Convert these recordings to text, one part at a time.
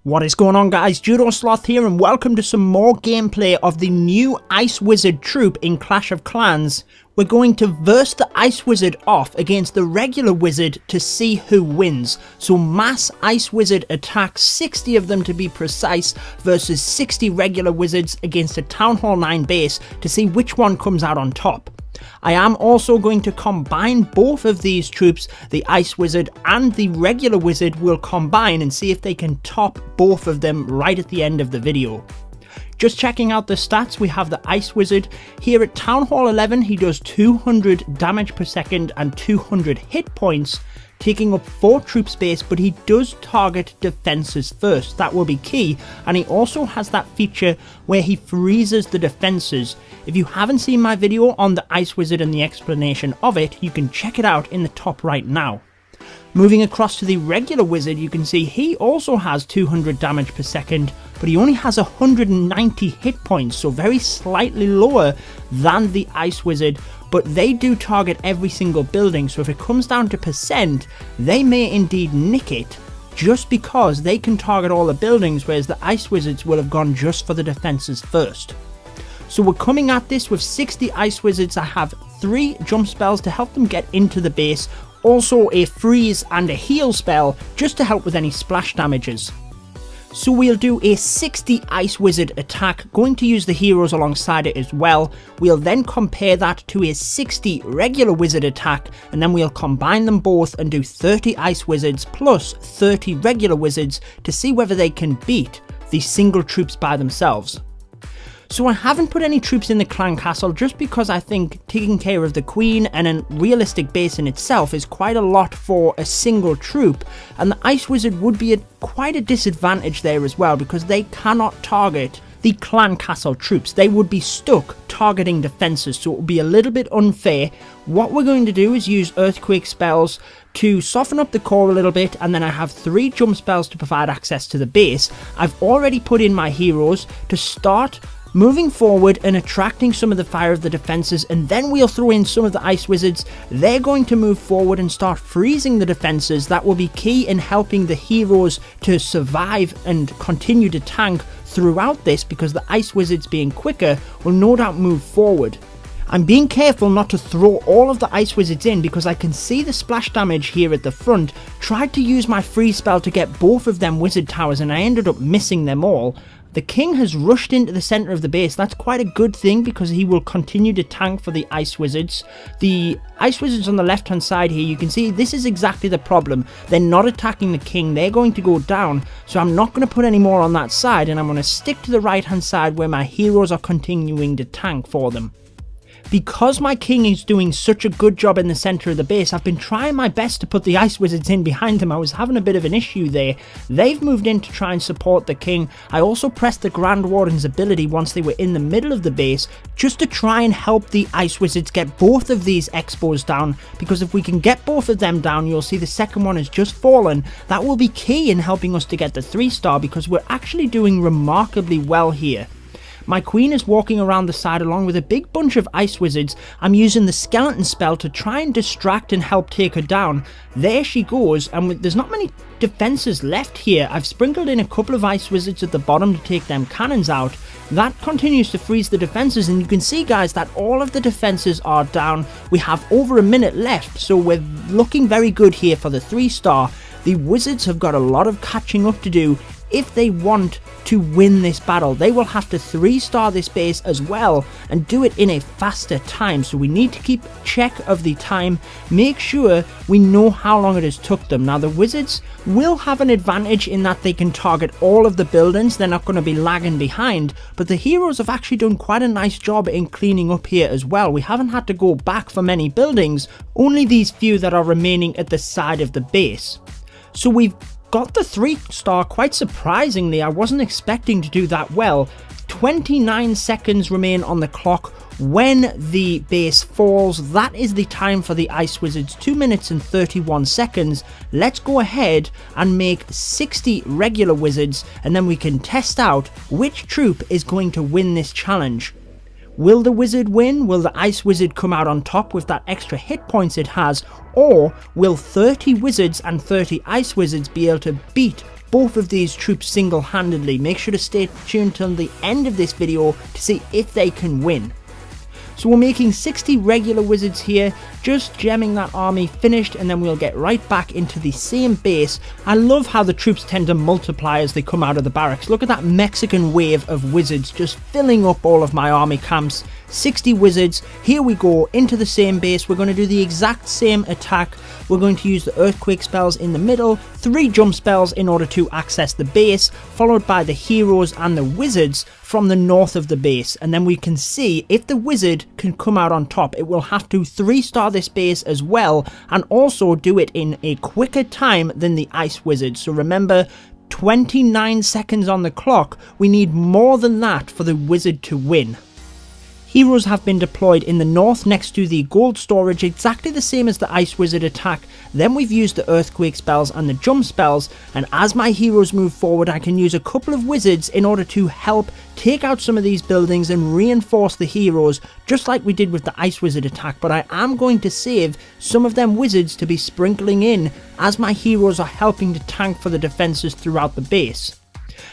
What is going on, guys? Judo Sloth here, and welcome to some more gameplay of the new Ice Wizard troop in Clash of Clans. We're going to verse the Ice Wizard off against the regular wizard to see who wins. So mass Ice Wizard attacks, 60 of them to be precise, versus 60 regular wizards against a Town Hall 9 base to see which one comes out on top. I am also going to combine both of these troops. The Ice Wizard and the regular wizard will combine and see if they can top both of them right at the end of the video. Just checking out the stats, we have the Ice Wizard here at Town Hall 11. He does 200 damage per second and 200 hit points, taking up 4 troop space, but he does target defenses first. That will be key, and he also has that feature where he freezes the defenses. If you haven't seen my video on the Ice Wizard and the explanation of it, you can check it out in the top right now. Moving across to the regular wizard, you can see he also has 200 damage per second, but he only has 190 hit points, so very slightly lower than the Ice Wizard, but they do target every single building, so if it comes down to percent, they may indeed nick it, just because they can target all the buildings, whereas the Ice Wizards will have gone just for the defenses first. So we're coming at this with 60 Ice Wizards. I have 3 jump spells to help them get into the base, also a freeze and a heal spell just to help with any splash damages. So we'll do a 60 Ice Wizard attack, going to use the heroes alongside it as well. We'll then compare that to a 60 regular wizard attack, and then we'll combine them both and do 30 Ice Wizards plus 30 regular wizards to see whether they can beat the single troops by themselves. So I haven't put any troops in the clan castle just because I think taking care of the queen and a realistic base in itself is quite a lot for a single troop, and the Ice Wizard would be quite a disadvantage there as well because they cannot target the clan castle troops. They would be stuck targeting defenses, so it would be a little bit unfair. What we're going to do is use earthquake spells to soften up the core a little bit, and then I have 3 jump spells to provide access to the base. I've already put in my heroes to start moving forward and attracting some of the fire of the defenses, and then we'll throw in some of the Ice Wizards. They're going to move forward and start freezing the defenses. That will be key in helping the heroes to survive and continue to tank throughout this, because the Ice Wizards being quicker will no doubt move forward. I'm being careful not to throw all of the Ice Wizards in because I can see the splash damage here at the front. Tried to use my freeze spell to get both of them wizard towers and I ended up missing them all. The king has rushed into the center of the base. That's quite a good thing because he will continue to tank for the Ice Wizards. The Ice Wizards on the left hand side here, you can see this is exactly the problem. They're not attacking the king, they're going to go down, so I'm not going to put any more on that side, and I'm going to stick to the right hand side where my heroes are continuing to tank for them. Because my king is doing such a good job in the center of the base, I've been trying my best to put the Ice Wizards in behind him. I was having a bit of an issue there. They've moved in to try and support the king. I also pressed the Grand Warden's ability once they were in the middle of the base, just to try and help the Ice Wizards get both of these expos down, because if we can get both of them down, you'll see the second one has just fallen. That will be key in helping us to get the 3-star, because we're actually doing remarkably well here. My queen is walking around the side along with a big bunch of Ice Wizards. I'm using the skeleton spell to try and distract and help take her down. There she goes, and there's not many defenses left here. I've sprinkled in a couple of Ice Wizards at the bottom to take them cannons out. That continues to freeze the defenses, and you can see, guys, that all of the defenses are down. We have over a minute left, so we're looking very good here for the 3-star. The Wizards have got a lot of catching up to do. If they want to win this battle, they will have to 3-star this base as well and do it in a faster time. So we need to keep check of the time, make sure we know how long it has took them. Now the Wizards will have an advantage in that they can target all of the buildings. They're not going to be lagging behind, but the heroes have actually done quite a nice job in cleaning up here as well. We haven't had to go back for many buildings, only these few that are remaining at the side of the base. So we've got the 3-star quite surprisingly. I wasn't expecting to do that well. 29 seconds remain on the clock when the base falls. That is the time for the Ice Wizards, 2 minutes and 31 seconds. Let's go ahead and make 60 regular wizards, and then we can test out which troop is going to win this challenge. Will the wizard win? Will the Ice Wizard come out on top with that extra hit points it has? Or will 30 wizards and 30 Ice Wizards be able to beat both of these troops single-handedly. Make sure to stay tuned till the end of this video to see if they can win. So we're making 60 regular wizards here, just gemming that army finished, and then we'll get right back into the same base. I love how the troops tend to multiply as they come out of the barracks. Look at that Mexican wave of wizards just filling up all of my army camps. 60 wizards. Here we go into the same base. We're going to do the exact same attack. We're going to use the earthquake spells in the middle, 3 jump spells in order to access the base, followed by the heroes and the wizards from the north of the base. And then we can see if the wizard can come out on top. It will have to 3-star this base as well, and also do it in a quicker time than the ice wizard. So remember, 29 seconds on the clock. We need more than that for the wizard to win. Heroes have been deployed in the north next to the gold storage, exactly the same as the ice wizard attack. Then we've used the earthquake spells and the jump spells, and as my heroes move forward I can use a couple of wizards in order to help take out some of these buildings and reinforce the heroes, just like we did with the ice wizard attack. But I am going to save some of them wizards to be sprinkling in as my heroes are helping to tank for the defenses throughout the base.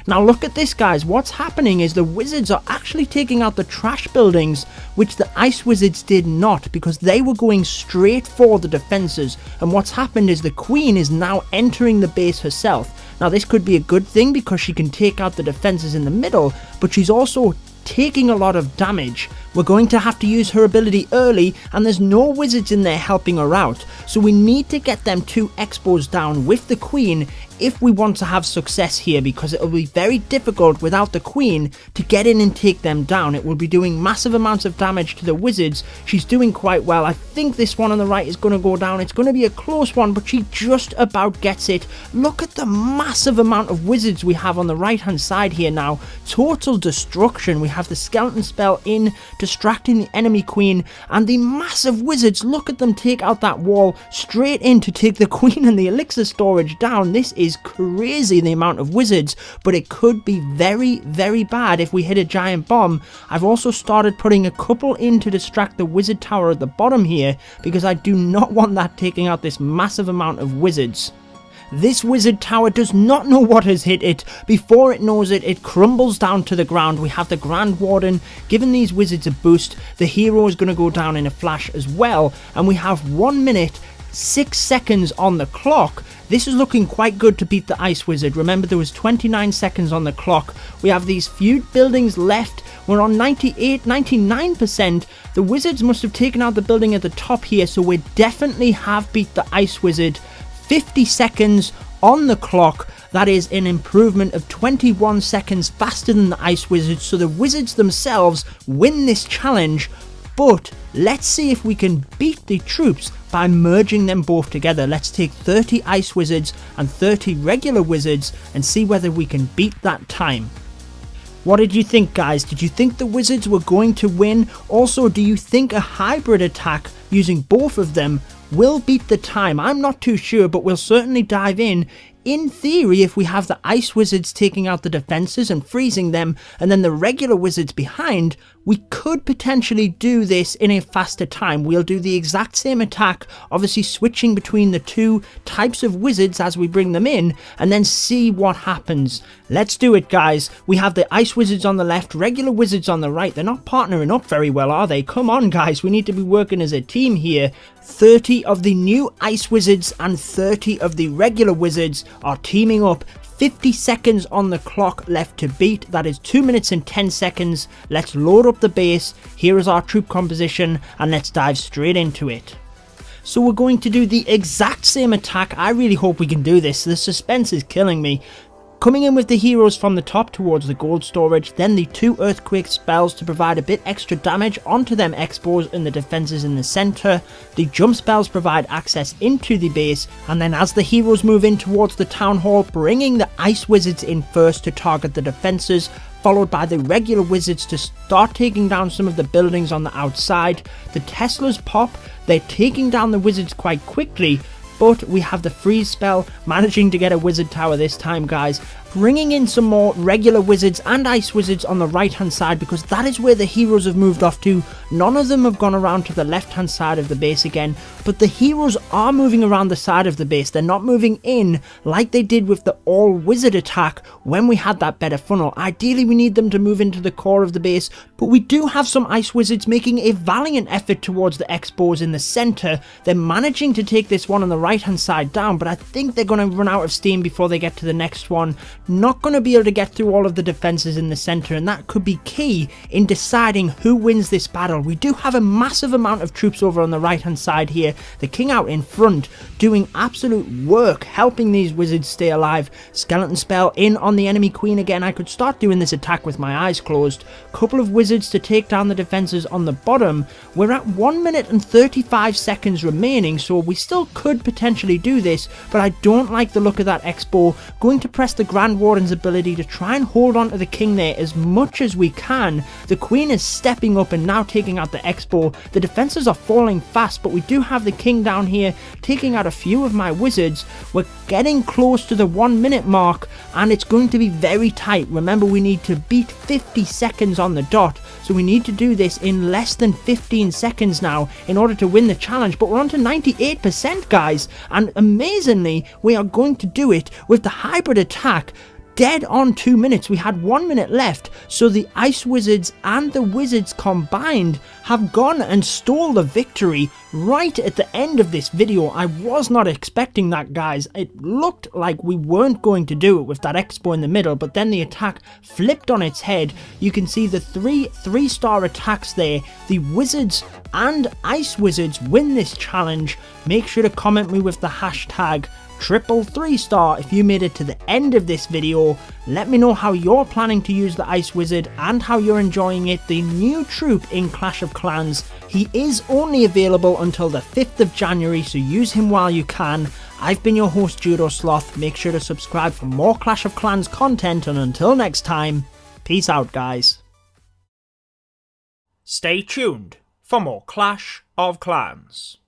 Now look at this, guys. What's happening is the wizards are actually taking out the trash buildings, which the ice wizards did not, because they were going straight for the defenses. And what's happened is the queen is now entering the base herself. Now this could be a good thing because she can take out the defenses in the middle, but she's also taking a lot of damage. We're going to have to use her ability early, and there's no wizards in there helping her out, so we need to get them 2 expos down with the queen if we want to have success here, because it will be very difficult without the queen to get in and take them down. It will be doing massive amounts of damage to the wizards. She's doing quite well. I think this one on the right is going to go down. It's going to be a close one, but she just about gets it. Look at the massive amount of wizards we have on the right hand side here now. Total destruction. We have the skeleton spell in, distracting the enemy queen, and the massive wizards. Look at them take out that wall straight in to take the queen and the elixir storage down. This is crazy, the amount of wizards, but it could be very, very bad if we hit a giant bomb. I've also started putting a couple in to distract the wizard tower at the bottom here, because I do not want that taking out this massive amount of wizards. This wizard tower does not know what has hit it. Before it knows it, it crumbles down to the ground. We have the Grand Warden giving these wizards a boost. The hero is going to go down in a flash as well, and we have 1 minute 6 seconds on the clock. This is looking quite good to beat the ice wizard. Remember, there was 29 seconds on the clock. We have these few buildings left. We're on 99%. The wizards must have taken out the building at the top here, so we definitely have beat the ice wizard. 50 seconds on the clock. That is an improvement of 21 seconds faster than the ice wizards, so the wizards themselves win this challenge. But let's see if we can beat the troops by merging them both together. Let's take 30 ice wizards and 30 regular wizards and see whether we can beat that time. What did you think, guys? Did you think the wizards were going to win? Also, do you think a hybrid attack using both of them will beat the time? I'm not too sure, but we'll certainly dive in. In theory, if we have the ice wizards taking out the defenses and freezing them, and then the regular wizards behind, we could potentially do this in a faster time. We'll do the exact same attack, obviously switching between the 2 types of wizards as we bring them in, and then see what happens. Let's do it, guys. We have the ice wizards on the left, regular wizards on the right. They're not partnering up very well, are they? Come on, guys. We need to be working as a team here. 30 of the new ice wizards and 30 of the regular wizards are teaming up. 50 seconds on the clock left to beat. That is 2 minutes and 10 seconds. Let's load up the base. Here is our troop composition, and let's dive straight into it. So we're going to do the exact same attack. I really hope we can do this. The suspense is killing me. Coming in with the heroes from the top towards the gold storage, then the 2 earthquake spells to provide a bit extra damage onto them expos and the defenses in the center. The jump spells provide access into the base, and then as the heroes move in towards the town hall, bringing the ice wizards in first to target the defenses, followed by the regular wizards to start taking down some of the buildings on the outside. The Teslas pop, they're taking down the wizards quite quickly, but we have the freeze spell, managing to get a wizard tower this time, guys. bringing in some more regular wizards and ice wizards on the right hand side, because that is where the heroes have moved off to. None of them have gone around to the left hand side of the base again, but the heroes are moving around the side of the base. They're not moving in like they did with the all wizard attack when we had that better funnel. Ideally we need them to move into the core of the base, but we do have some ice wizards making a valiant effort towards the X-bows in the center. They're managing to take this one on the right hand side down, but I think they're going to run out of steam before they get to the next one. Not going to be able to get through all of the defenses in the center, and that could be key in deciding who wins this battle. We do have a massive amount of troops over on the right hand side here. The king out in front doing absolute work helping these wizards stay alive. Skeleton spell in on the enemy queen again. I could start doing this attack with my eyes closed. Couple of wizards to take down the defenses on the bottom. We're at 1 minute and 35 seconds remaining, so we still could potentially do this, but I don't like the look of that X-bow. Going to press the Grand Warden's ability to try and hold on to the king there as much as we can. The queen is stepping up and now taking out the X-bow. The defenses are falling fast, but we do have the king down here taking out a few of my wizards. We're getting close to the 1 minute mark, and it's going to be very tight. Remember, we need to beat 50 seconds on the dot, so we need to do this in less than 15 seconds now in order to win the challenge. But we're on to 98%, guys, and amazingly we are going to do it with the hybrid attack. Dead on 2 minutes. We had 1 minute left, so the ice wizards and the wizards combined have gone and stole the victory right at the end of this video. I was not expecting that, guys. It looked like we weren't going to do it with that X-bow in the middle, but then the attack flipped on its head. You can see the three-star attacks there. The wizards and ice wizards win this challenge. Make sure to comment me with the hashtag triple 3-star if you made it to the end of this video. Let me know how you're planning to use the ice wizard and how you're enjoying it. The new troop in Clash of Clans, he is only available until the 5th of January, so use him while you can. I've been your host, Judo Sloth. Make sure to subscribe for more Clash of Clans content, and until next time, peace out, guys. Stay tuned for more Clash of Clans.